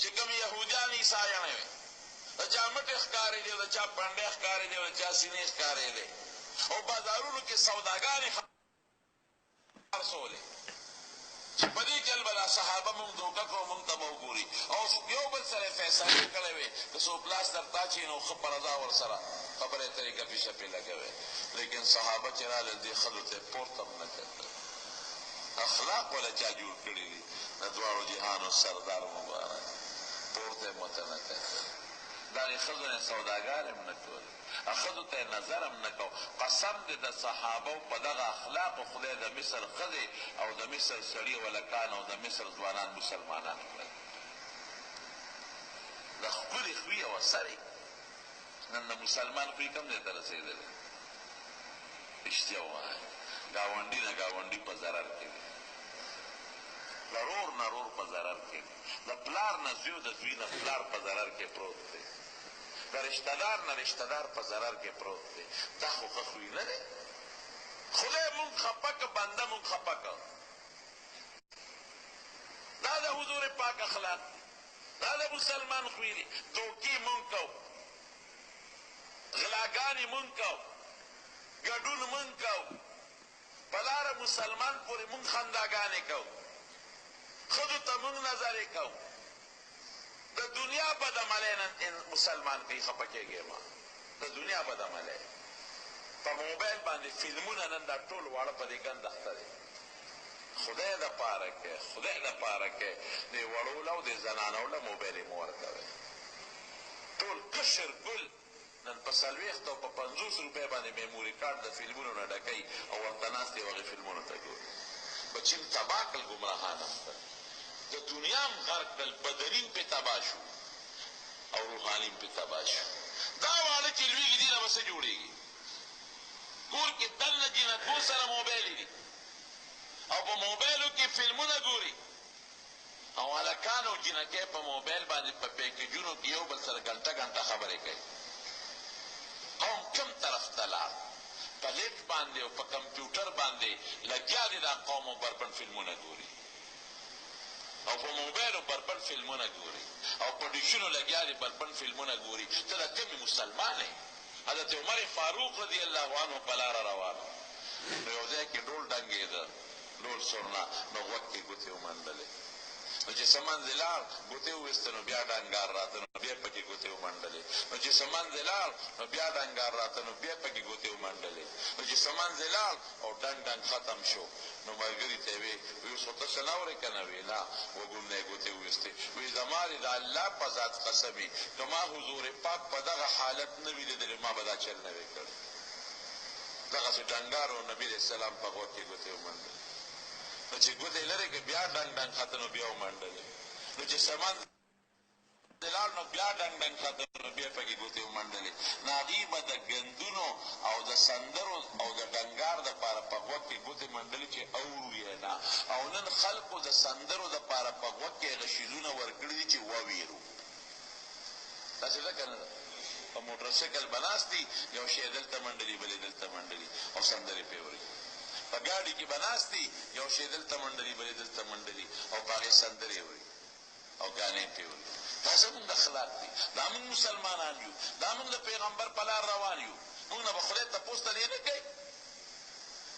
چې کوم یهودیان عیسایانې وې د چا مټې ښکارېدې او د چا پنډې ښکارېدې او د چا سینې ښکارېدې او بازارونو کې سوداګانې خرڅولې چې په دې کې البته صحابه مونږ دوکه کړو مونږ ته به وګوري او یو بل سره فیصلې کړی وې که څوک لاس درته اچوي نو ښه په رضا ورسره خبرې اترې ګپې شپې لګوې لیکن صحابه چې راغلل دې ښځو ته یې پورته هم نه کتل اخلاق ولا چا جوړ کړي دي د دواړو جهانو سردار مبارک پورته یې مته نه کتل دا یې ښځو نه سوداګار هم نه کول ښځو ته یې نظر هم نه کو قسم دې د صحابو په دغه اخلاقو خدای د مصر ښځې او د مصر سړي ولکان او د مصر ځوانان مسلمانان کړل د ښکلې خوی او اثرې نن د مسلمان خوی کم دی ته رسېدلی رښتیا ووایه ګاونډي نه ګاونډي په ضرر کې دی د رور نه رور په ضرر کې دی د پلار نه زوی د زوی نه پلار په ضرر کې پروت دی د رشتهدار نه رشتهدار په ضرر کې پروت دی دا خو ښه خوی نه دی خدای مونږ خفه که بنده مونږ خفه که دا د حضور پاک اخلاق دا د مسلمان خوی دی دوکې مونږ کوو غلاګانې مونږ کوو ګډون مونږ کوو په لاره مسلمان پورې مونږ خنداګانې کوو ښځو ته مونږ نظرې کوو د دنیا بدعملی نن مسلمان کوي خفه کېږې ما د دنیا بدعملی په موبایل باندې فلمونه نن دا ټول واړه په دې ګند اخته دی خدای دپاره کې خدای دپاره کې دې وړو له او دې زنانو له موبایل یې مه ورکوئ ټول قشر ګل نن په 40 او په 50 روپۍ باندې میموري کارت د فلمونو نه ډکوي او ورته ناست دی هغې فلمونو ته ګوري بچي م تباه کړل ګمراهان هم کړل د دنیا هم غرق کړل بدني پې تباه شو او روحاني پې تباه شو دا واړه چې لویږي دې نه به څه جوړېږي کور کې دننه جینکو سره موبایل دي او په موبایلو کې فلمونه ګوري او هلکان او جینکۍ په موبایل باندې په پیکیجونو کې یو بل سره ګنټه ګنټه خبرې کوي قوم کم طرف ته لاړ په لیپ باندې او په کمپیوټر باندې لګیا دي دا قوم بربند فلمونه ګوري او په موبایلو بربند فلمونه ګوري او په ډیشونو لګیا دي بربند فلمونه ګوري ته د کومې مسلمان یې حضرت عمر فاروق رضی الله عنه په لاره روان نو یو ځای کې ډول ډنګېده ډول سورنا نو غوږ کې ګوتې ومنډلې نو چې څه منځې لاړ ګوتې وویسته نو بیا ډنګار راته نو بیا پکې ګوتې ومنډلې نو چې څه منځې لاړ نو بیا ډنګار راته نو بیا پکې ګوتې ومنډلې نو چې څه منځې لاړ او ډنګ ډنګ ختم شو نو ملګري ته یې وی اوس خو ته څه نه اورې که نه وی نه وږم نه یې ګوتې وویستې وی زما دې د الله په ذات قسمي که ما حضور پاک په دغه حالت نه وي لیدلی ما به دا چل نه وی کړی دغسې ډنګار و نبي علیه السلام په غوږ کې ګوتې ومنډلې نو چې ګوتې لرې که بیا ډنګ ډنګ خته نو بیا ومنډلې نو چې سمن لاړ نو بیا ډنګ ډنګ خته نو بیا پکې ګوتې ومنډلې نو هغوی به د ګندونو او د سندرو او د ډنګار دپاره په غوږ کې ګوتې منډلې چې اورو یې نه او نن خلکو د سندرو دپاره په غوږ کې هغه شیزونه ورکړي دي چې وویرو داسې ده که نه ده په موټرسایکل به ناست دي یو شی دلته منډلي بلې دلته منډلي او سندرې پرې اوري په ګاډي کې به ناست دي یو شی دلته منډلي بلې دلته منډلي او په هغې سندرې اوري او ګانې پرې اوري دا زمونږ اخلاق دي دا مونږ مسلمانان یو دا مونږ د پیغمبر په لار روان یو مونږ نه به خدای تپوس ته دې نه کوي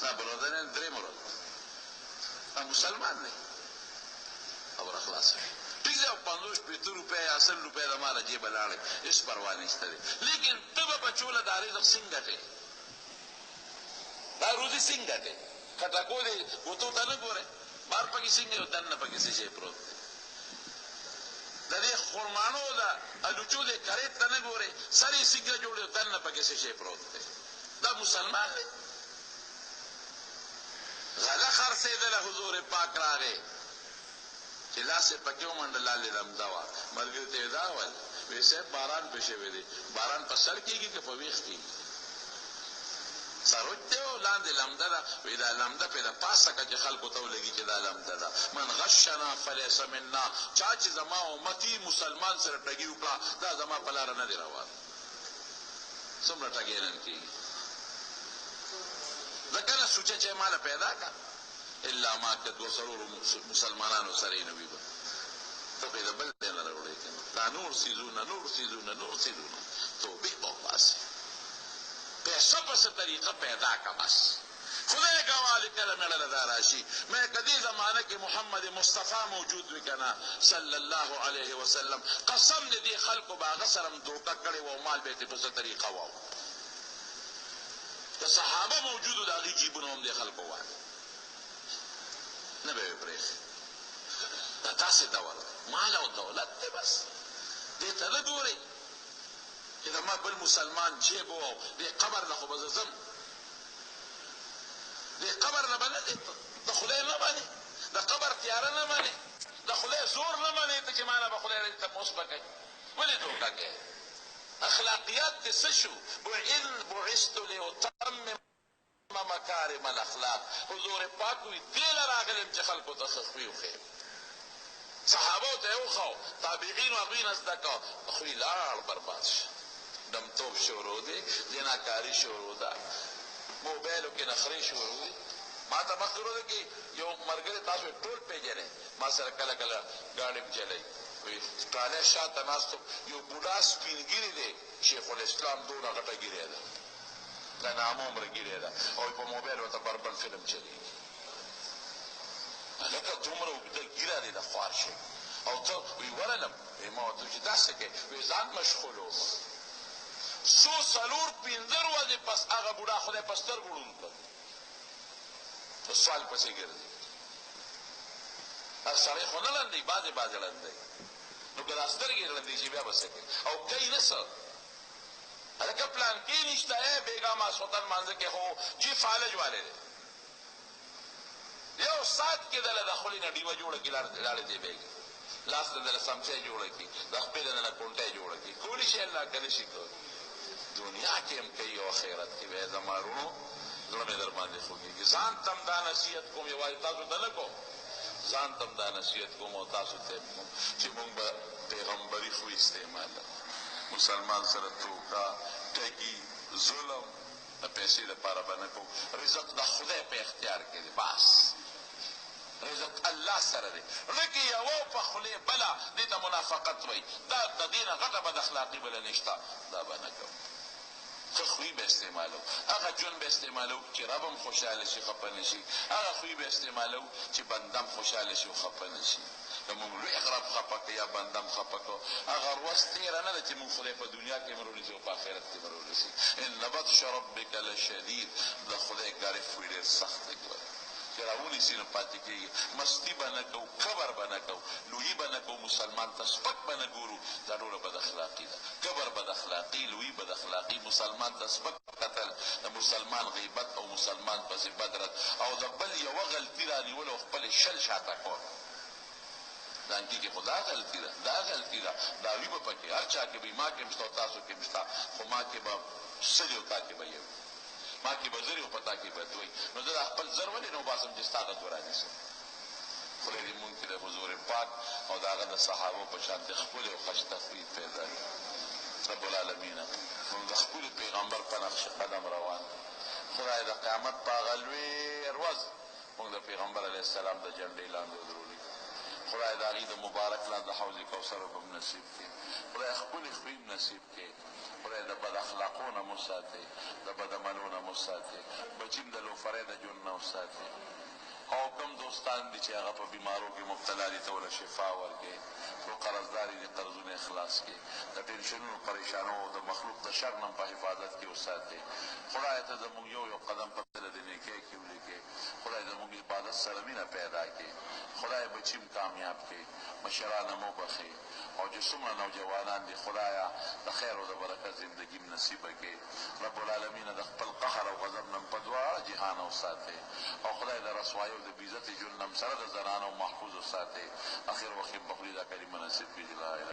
دا بلودن درې مراد مسلمان دی خبره خلاصه ٹھیک ہے 50 روپے یا 100 روپے د مال جیب لاړې هیڅ پروا نشته لیکن ته به بچوله د رزق څنګه ګټې دا روزي څنګه ګټې خټکو دې ګوتو ته نه ګورې بار پکې څنګه یو دننه پکې څه شی پروت دی د دې خرمانو د الوچو د کرې ته نه ګورې سر یې څنګه جوړ دی دننه پکې څه شی پروت دی دا مسلمان دی غله خرڅېدله حضور پاک راغی چې لاسې پکې ومنډه لاندې لمده وه ملګري ته یې دا وویل وایي صاحب باران پې شوی دی باران په سر کېږي که په ویښ کېږي سروج دی او لاندې لمده ده وایي دا لمده پې د پاسه که چې خلکو ته ولګي چې دا لمده ده من غشنا فلیس منا چا چې زما امتي مسلمان سره ټګي وکړه دا زما په لاره نه دی روان څومره ټګۍ نن کېږي ځکه نه سوچه چې ماله پیدا کړه الا ما که دو سرورو مسلمانانو سره یې نه وي به ته خو یې د بل ځای نه راوړې که نه دا نور څیزونه توبې به وباسې پیسه پسې طریقه پیدا که بس خدای ګواه کله مې له دا راشي مې که دې زمانه کې محمد مصطفی موجود وي که نه صلی الله علیه وسلم قسم دې دې خلکو به هغه سره هم دوکه کړې وه او مال به یې په څه طریقه وه که صحابه موجودو د هغې جیبونه هم دې خلکو وایي نه به یې پرېښي دا داسې ډول مال او دولت دی بس دې ته نه ګورئ چې زما بل مسلمان جیب و دې قبر نه خو به زه ځم دې قبر نه به نه دی د خدای نه منې د قبر تیاره نه منې د خدای زور نه منې ته چې ما نه به خدای تپوس به کوي ولې دوکه کوې اخلاقیات دې څه شو بعثت لأتمم مکارم الاخلاق حضور پاک وی دې له راغلم چې خلکو ته ښه خوی وښیم صحابو ته یې وښو تابعینو هغوی نه زده که خوی لاړ برباد شه دمتوب شروع دی زناکاري شروع ده موبایلو کې نخرې شروع دي ما ته مخکې ورځ کې یو ملګری تاسو ټول پېژنئ ما سره کله کله ګاډی چلوي وایي ټالی شاته ناست یو بوډا سپین ږیرې دی شیخ الاسلام دونه غټه ږیرې ده دا نامعمره ږیرې ده او په موبایل ورته بربل فلم چلېږي هلکه دومره اوږده ږیره دی د خوار شي او ته وایي ورلم وایي ما ورته چې داسې کوې وایي ځان مشغول وم څو څلور پنځه ورځې پس هغه بوډا خدای په سترګو ړوند کړ په سوال پسې ګرځي هر سړی خو نه لندوي بعضې لندوي نو که دا سترګې ړندې شي بیا به څه کوي او کوي نه څه هلکه پلان کې نشته بېګا ماسخوتن لمانځه کې خو جی فالج والے دی یو ساعت کې دله د خولې نه ډیوه جوړه کړي لاړې دی بېګي لاس ته دله سمچی جوړه کړي د خپې د نه کونټی جوړه کړي کولی شي الله که نه شي کولی دنیا کې هم کوي او آخرت کې به زما وروڼو زړه مې در باندې خوږېږي ځان ته هم دا نصیحت کوم یوازې تاسو ته نه کوم ځان ته هم دا نصیحت کوم او تاسو ته کوم چې موږ به پیغمبري خو استعماله مسلمان سره توکه ټګي ظلم د پیسې لپاره به نه کوو رزق د خدای په اختیار کې دی بس رزق الله سره دی لکه یوه په خولې بله دې ته منافقت وایي دا د دې نه غټه بد اخلاقي بله نشته دا به نه کوو ښه خوی به استعمالو هغه ژوند به استعمالو چې رب هم خوشحاله شي خفه نه شي هغه خوی به استعمالو چې بنده هم خوشحاله شي او خفه نه شي که موږ لوی رب خفه کړو یا بنده هم خفه کړو هغه ورځ تېره نه ده چې موږ خدای په دنیا کې مرونیسي او په آخرت کې مرونیسي ان بطش ربک لشدید د خدای ګارې خوی ډېر سخت دی چې راونیسي نو پاتې کېږي مستی به نه کوو کبر به نه کوو لویي به نه کوو مسلمان ته سپک به نه ګورو دا ټوله بد اخلاقي ده کبر بد اخلاقي لویي بد اخلاقي مسلمان ته سپک کتل د مسلمان غیبت او مسلمان پسې بد رد او د بل یوه غلطي رانیول او خپلې شل شاته کول دانګي کې خو دا غلطي ده دا وي به پکې هر چا کې به ما کې هم شته او تاسو کې هم شته خو ما کې به څه دی او تا کې به یو ما کې به زر او په تا کې به دوی نو زه دا خپل زر ولې نه وباسم چې ستا غږ ورانیسم خدای دې مونږ کې د حضور پاک او د هغه د صحابو په شان د ښکلې او خوش تخویف پیدا کړي رب العالمین مونږ د خپل پیغمبر په نقش قدم روان خدای د قیامت په هغه لوی ورځ مونږ د پیغمبر علیه السلام د جنډې لاندې ودرولي خدای د هغې د مبارک لاندې د حوض کوثر به هم نصیب کړي خدای خپلې خوی نصیب کړي خدای د بد اخلاقو نه مو ساتي د بد عملو نه مو ساتي بچیم د لوفرۍ د ژوند نه وساتي او کم دوستان دي چې هغه په بیمارو کې مبتلا دي ته ورله شفا ورکړي څو قرضدار دي قرضونه اخلاص کړي د ټینشنونو پریشانو د مخلوق د شر نه په حفاظت کې وساتي خدای ته زموږ یو یو قدم په طرف د نیکۍ کې ولیکي خدای زموږ عبادت سره مینه پیدا کړي خدای بچیم کامیاب کړي مشرانه مو بخي او چې څومره نوجوانان دي خدایا د خیر او د برکت زندګي نصیبه کړي رب العالمین د خپل قهر او غضب نه په دواړه جهان وساتي او خدای د رسوایي او د بېعزتۍ ژوند نه سره د زنانو محفوظ وساتي اخر وخت په خولي دا کلمه نصیب کړي